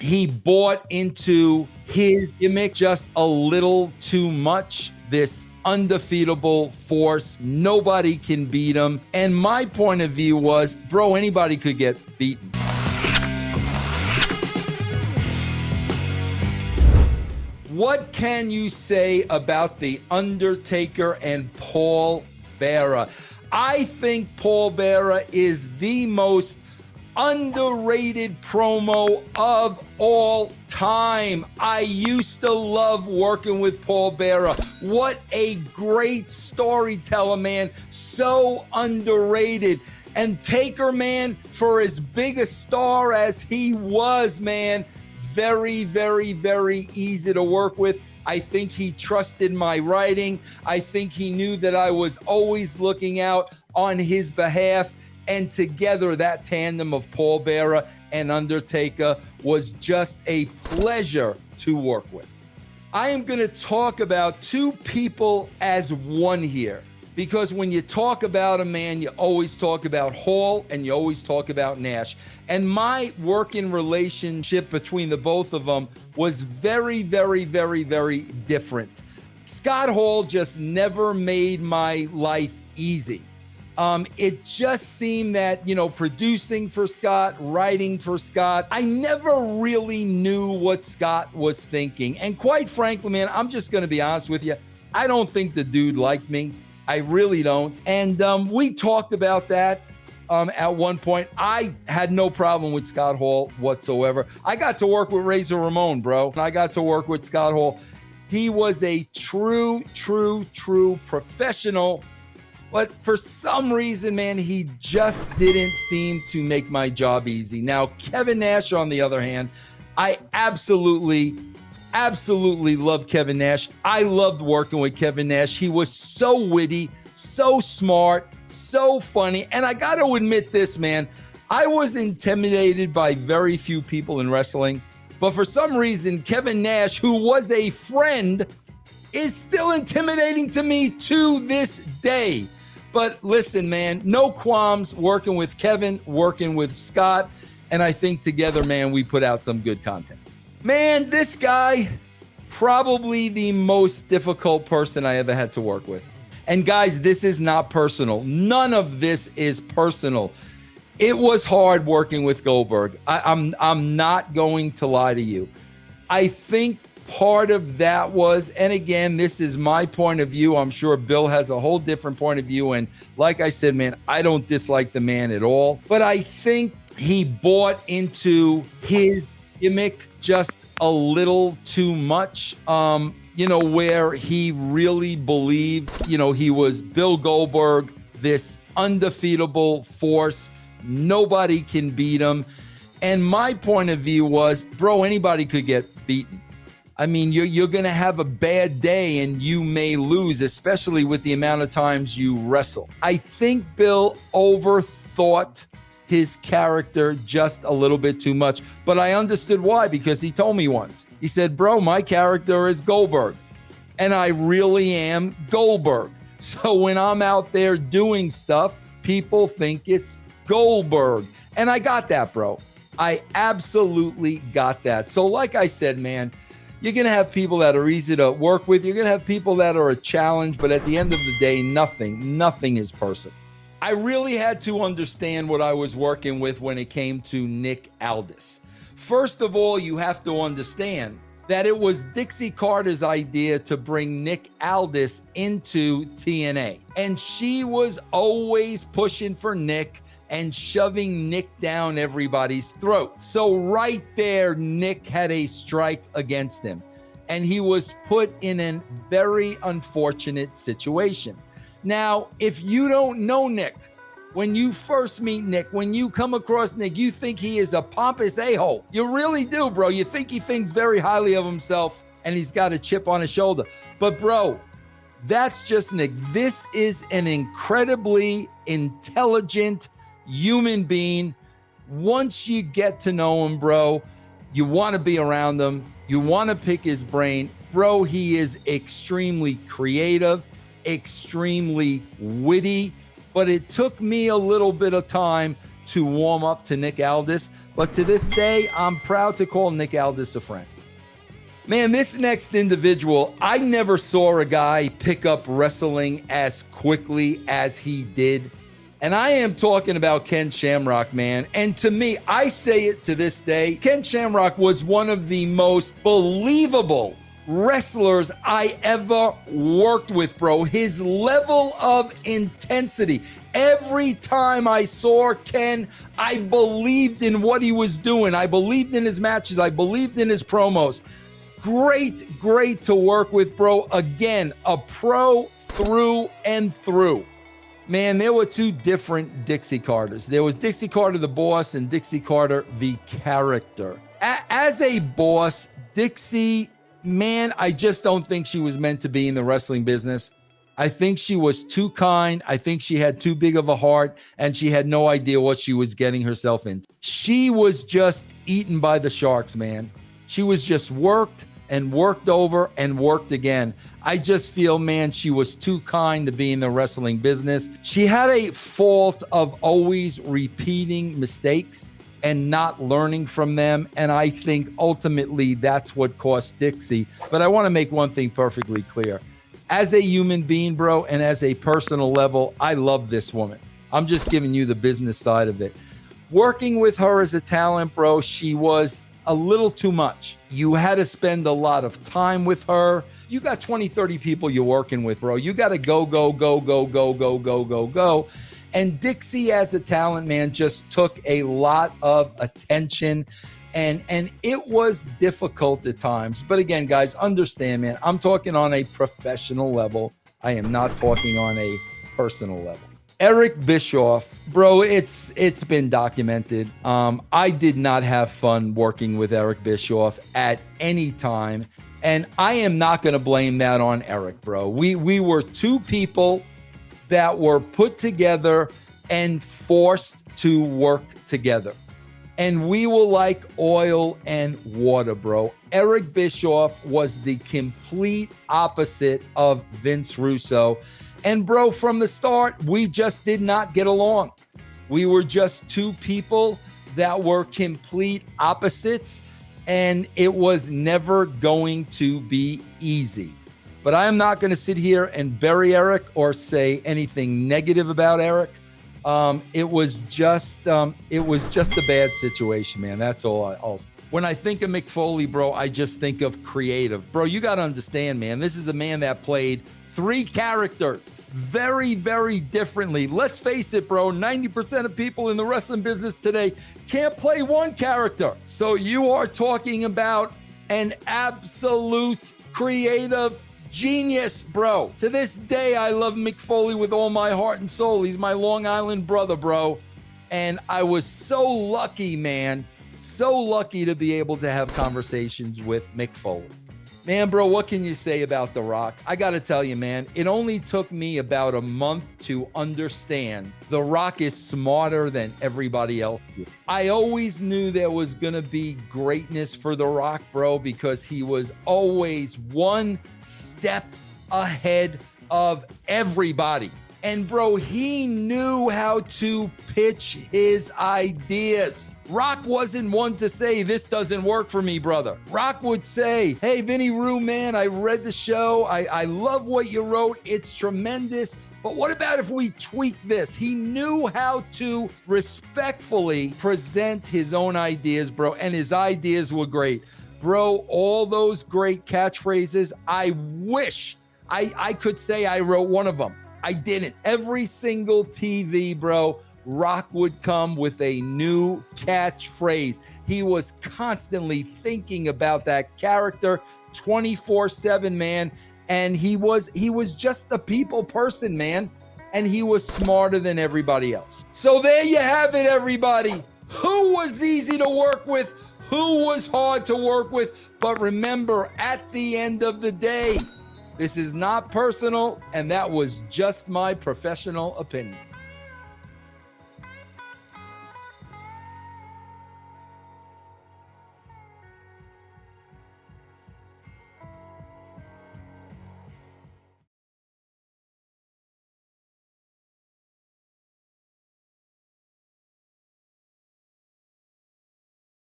he bought into his gimmick just a little too much. This undefeatable force, nobody can beat him. And my point of view was, bro, anybody could get beaten. What can you say about The Undertaker and Paul Bearer? I think Paul Bearer is the most underrated promo of all time. I used to love working with Paul Bearer. What a great storyteller, man. So underrated. And Taker, man, for as big a star as he was, man, very, very, very easy to work with. I think he trusted my writing. I think he knew that I was always looking out on his behalf. And together, that tandem of Paul Bearer and Undertaker was just a pleasure to work with. I am going to talk about two people as one here, because when you talk about a man, you always talk about Hall and you always talk about Nash. And my working relationship between the both of them was very, very, very, very different. Scott Hall just never made my life easy. It just seemed that, producing for Scott, writing for Scott, I never really knew what Scott was thinking. And quite frankly, man, I'm just going to be honest with you. I don't think the dude liked me. I really don't. And we talked about that at one point. I had no problem with Scott Hall whatsoever. I got to work with Razor Ramon, bro. I got to work with Scott Hall. He was a true professional. But for some reason, man, he just didn't seem to make my job easy. Now, Kevin Nash, on the other hand, I absolutely love Kevin Nash. I loved working with Kevin Nash. He was so witty, so smart, so funny. And I got to admit this, man, I was intimidated by very few people in wrestling. But for some reason, Kevin Nash, who was a friend, is still intimidating to me to this day. But listen, man, no qualms working with Kevin, working with Scott. And I think together, man, we put out some good content. Man, this guy, probably the most difficult person I ever had to work with. And guys, this is not personal. None of this is personal. It was hard working with Goldberg. I'm not going to lie to you. I think part of that was, and again, this is my point of view. I'm sure Bill has a whole different point of view. And like I said, man, I don't dislike the man at all. But I think he bought into his gimmick just a little too much, where he really believed, he was Bill Goldberg, this undefeatable force. Nobody can beat him. And my point of view was, bro, anybody could get beaten. I mean, you're going to have a bad day and you may lose, especially with the amount of times you wrestle. I think Bill overthought his character just a little bit too much, but I understood why, because he told me once. He said, bro, my character is Goldberg, and I really am Goldberg. So when I'm out there doing stuff, people think it's Goldberg. And I got that, bro. I absolutely got that. So like I said, man, you're going to have people that are easy to work with. You're going to have people that are a challenge. But at the end of the day, nothing is personal. I really had to understand what I was working with when it came to Nick Aldis. First of all, you have to understand that it was Dixie Carter's idea to bring Nick Aldis into TNA. And she was always pushing for Nick and shoving Nick down everybody's throat. So right there, Nick had a strike against him. And he was put in a very unfortunate situation. Now, if you don't know Nick, when you first meet Nick, when you come across Nick, you think he is a pompous a-hole. You really do, bro. You think he thinks very highly of himself and he's got a chip on his shoulder. But bro, that's just Nick. This is an incredibly intelligent human being. Once you get to know him, bro, you want to be around him. You want to pick his brain. Bro, he is extremely creative, extremely witty, but it took me a little bit of time to warm up to Nick Aldis, but to this day, I'm proud to call Nick Aldis a friend. Man, this next individual, I never saw a guy pick up wrestling as quickly as he did. And I am talking about Ken Shamrock, man. And to me, I say it to this day, Ken Shamrock was one of the most believable wrestlers I ever worked with, bro. His level of intensity. Every time I saw Ken, I believed in what he was doing. I believed in his matches. I believed in his promos. Great to work with, bro. Again, a pro through and through. Man, there were two different Dixie Carters. There was Dixie Carter, the boss, and Dixie Carter, the character. As a boss, Dixie, man, I just don't think she was meant to be in the wrestling business. I think she was too kind. I think she had too big of a heart, and she had no idea what she was getting herself into. She was just eaten by the sharks, man. She was just worked and worked over and worked again. I just feel, man, she was too kind to be in the wrestling business. She had a fault of always repeating mistakes and not learning from them. And I think ultimately that's what cost Dixie. But I want to make one thing perfectly clear. As a human being, bro, and as a personal level, I love this woman. I'm just giving you the business side of it. Working with her as a talent, bro, she was a little too much. You had to spend a lot of time with her. You got 20, 30 people you're working with, bro. You got to go. And Dixie as a talent, man, just took a lot of attention. And it was difficult at times. But again, guys, understand, man, I'm talking on a professional level. I am not talking on a personal level. Eric Bischoff, bro, it's been documented. I did not have fun working with Eric Bischoff at any time. And I am not going to blame that on Eric, bro. We were two people that were put together and forced to work together. And we were like oil and water, bro. Eric Bischoff was the complete opposite of Vince Russo. And bro, from the start, we just did not get along. We were just two people that were complete opposites, and it was never going to be easy. But I am not going to sit here and bury Eric or say anything negative about Eric. It was just a bad situation, man. That's all I'll say. When I think of Mick Foley, bro, I just think of creative. Bro, you got to understand, man, this is the man that played 3 characters very, very differently. Let's face it, bro, 90% of people in the wrestling business today can't play one character. So you are talking about an absolute creative genius, bro. To this day, I love Mick Foley with all my heart and soul. He's my Long Island brother, bro. And I was so lucky, man, so lucky to be able to have conversations with Mick Foley. Man, bro, what can you say about The Rock? I got to tell you, man, it only took me about a month to understand The Rock is smarter than everybody else. I always knew there was going to be greatness for The Rock, bro, because he was always one step ahead of everybody. And bro, he knew how to pitch his ideas. Rock wasn't one to say, this doesn't work for me, brother. Rock would say, hey, Vinny Rue, man, I read the show. I love what you wrote. It's tremendous. But what about if we tweak this? He knew how to respectfully present his own ideas, bro. And his ideas were great. Bro, all those great catchphrases, I wish I could say I wrote one of them. I didn't. Every single TV, bro, Rock would come with a new catchphrase. He was constantly thinking about that character 24/7, man. And he was just a people person, man. And he was smarter than everybody else. So there you have it, everybody. Who was easy to work with? Who was hard to work with? But remember, at the end of the day, this is not personal, and that was just my professional opinion.